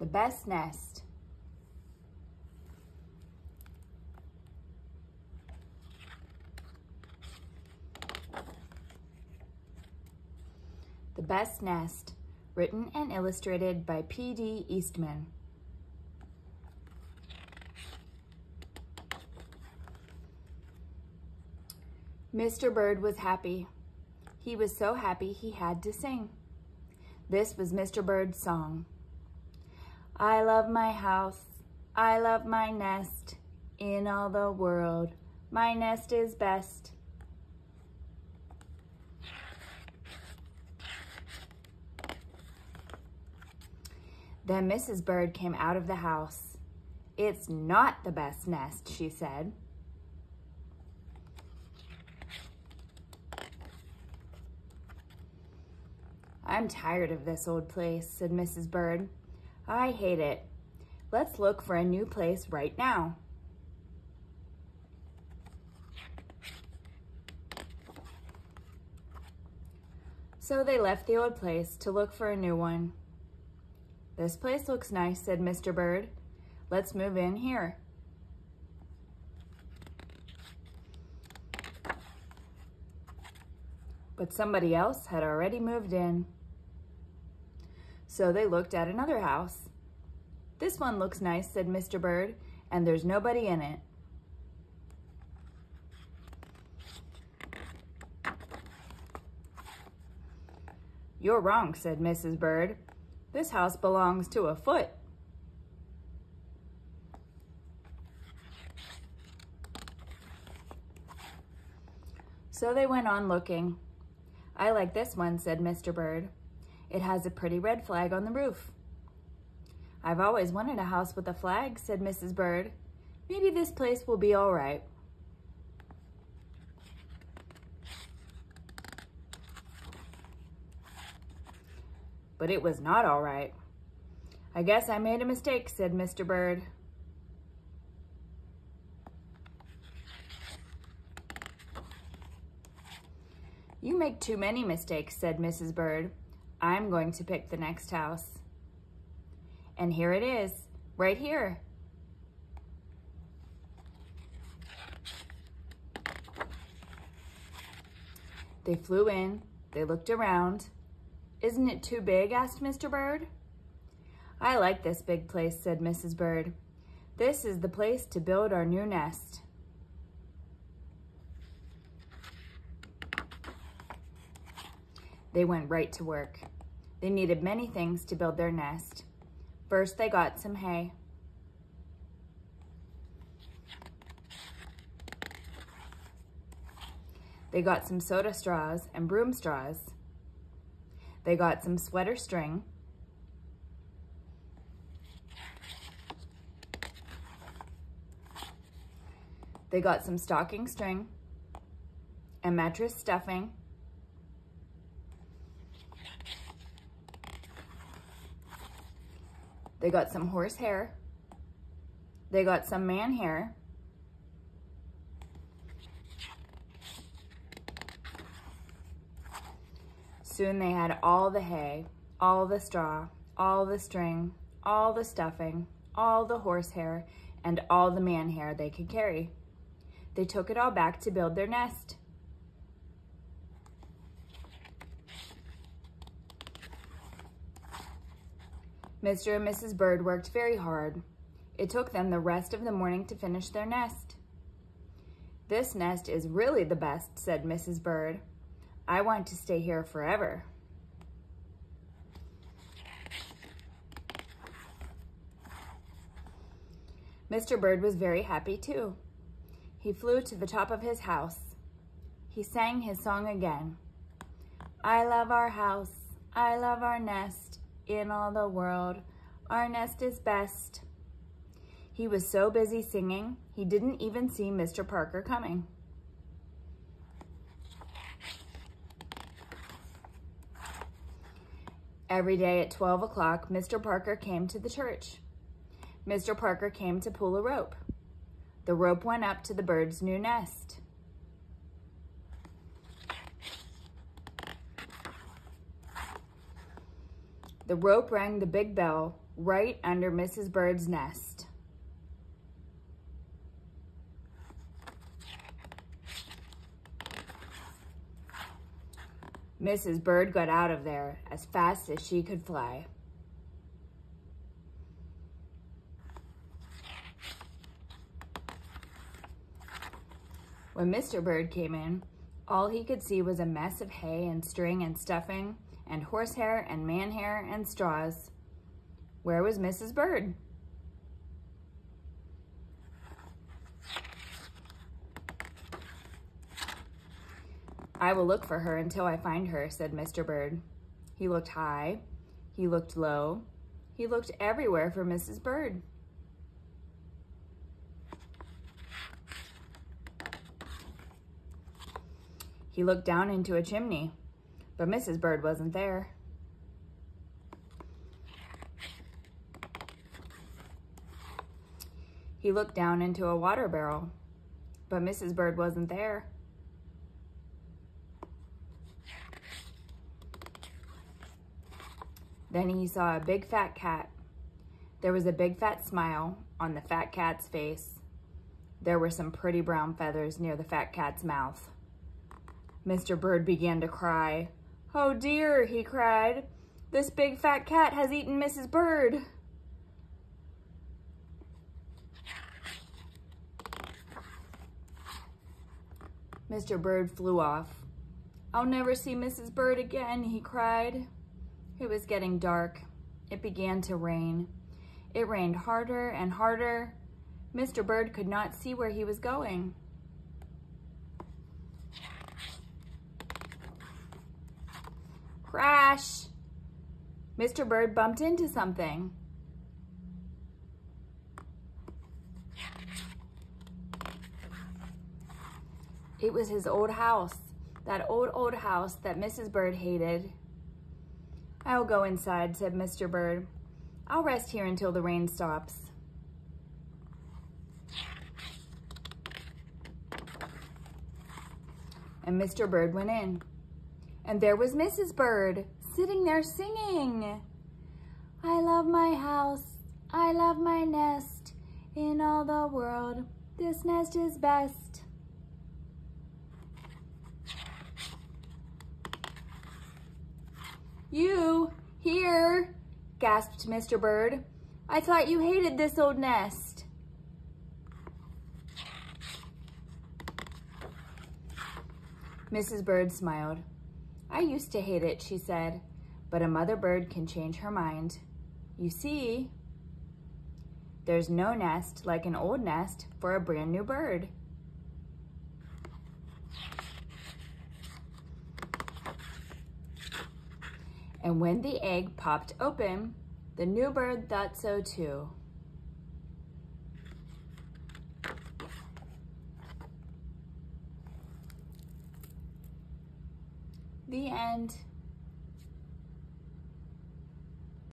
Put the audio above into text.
The best nest. The Best Nest, written and illustrated by P.D. Eastman. Mr. Bird was happy. He was so happy he had to sing. This was Mr. Bird's song. I love my house, I love my nest. In all the world, my nest is best. Then Mrs. Bird came out of the house. It's not the best nest, she said. I'm tired of this old place, said Mrs. Bird. I hate it. Let's look for a new place right now. So they left the old place to look for a new one. This place looks nice, said Mr. Bird. Let's move in here. But somebody else had already moved in. So they looked at another house. This one looks nice, said Mr. Bird, and there's nobody in it. You're wrong, said Mrs. Bird. This house belongs to a foot. So they went on looking. I like this one, said Mr. Bird. It has a pretty red flag on the roof. I've always wanted a house with a flag, said Mrs. Bird. Maybe this place will be all right. But it was not all right. I guess I made a mistake, said Mr. Bird. You make too many mistakes, said Mrs. Bird. I'm going to pick the next house. And here it is, right here. They flew in, they looked around. Isn't it too big, asked Mr. Bird. I like this big place, said Mrs. Bird. This is the place to build our new nest. They went right to work. They needed many things to build their nest. First, they got some hay. They got some soda straws and broom straws. They got some sweater string. They got some stocking string and mattress stuffing. They got some horse hair. They got some man hair. Soon they had all the hay, all the straw, all the string, all the stuffing, all the horsehair, and all the man hair they could carry. They took it all back to build their nest. Mr. and Mrs. Bird worked very hard. It took them the rest of the morning to finish their nest. This nest is really the best, said Mrs. Bird. I want to stay here forever. Mr. Bird was very happy too. He flew to the top of his house. He sang his song again. I love our house, I love our nest. In all the world, our nest is best. He was so busy singing, he didn't even see Mr. Parker coming. Every day at 12 o'clock, Mr. Parker came to the church. Mr. Parker came to pull a rope. The rope went up to the bird's new nest. The rope rang the big bell, right under Mrs. Bird's nest. Mrs. Bird got out of there as fast as she could fly. When Mr. Bird came in, all he could see was a mess of hay and string and stuffing and horsehair and man hair and straws. Where was Mrs. Bird? I will look for her until I find her, said Mr. Bird. He looked high, he looked low, he looked everywhere for Mrs. Bird. He looked down into a chimney, but Mrs. Bird wasn't there. He looked down into a water barrel, but Mrs. Bird wasn't there. Then he saw a big fat cat. There was a big fat smile on the fat cat's face. There were some pretty brown feathers near the fat cat's mouth. Mr. Bird began to cry. "Oh dear," he cried. "This big fat cat has eaten Mrs. Bird." Mr. Bird flew off. "I'll never see Mrs. Bird again," he cried. It was getting dark. It began to rain. It rained harder and harder. Mr. Bird could not see where he was going. Crash! Mr. Bird bumped into something. It was his old house, that old house that Mrs. Bird hated. "I'll go inside," said Mr. Bird. "I'll rest here until the rain stops." And Mr. Bird went in. And there was Mrs. Bird, sitting there singing. "I love my house, I love my nest. In all the world, this nest is best." "You, here," gasped Mr. Bird. "I thought you hated this old nest." Mrs. Bird smiled. "I used to hate it," she said, "but a mother bird can change her mind. You see, there's no nest like an old nest for a brand new bird." And when the egg popped open, the new bird thought so too. The end.